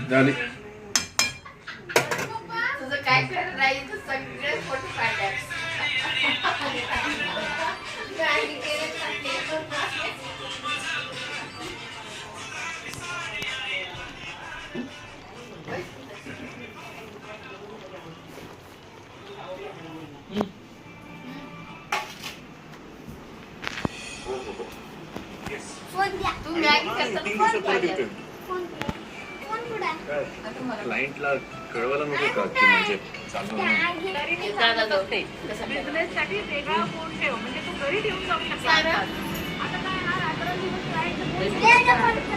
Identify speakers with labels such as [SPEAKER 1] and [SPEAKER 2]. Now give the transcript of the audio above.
[SPEAKER 1] झाली.
[SPEAKER 2] तुझं काय करणार नाही तू सगळे फोटो काढल्यास. तू मॅगी करतात
[SPEAKER 1] क्लायंटला कळवायला नको का की म्हणजे चालू
[SPEAKER 3] बिझनेससाठी वेगळा फोन ठेव म्हणजे तू घरी ठेवून जाऊ शकता. आता काय हा रात्र दिवस क्लायंट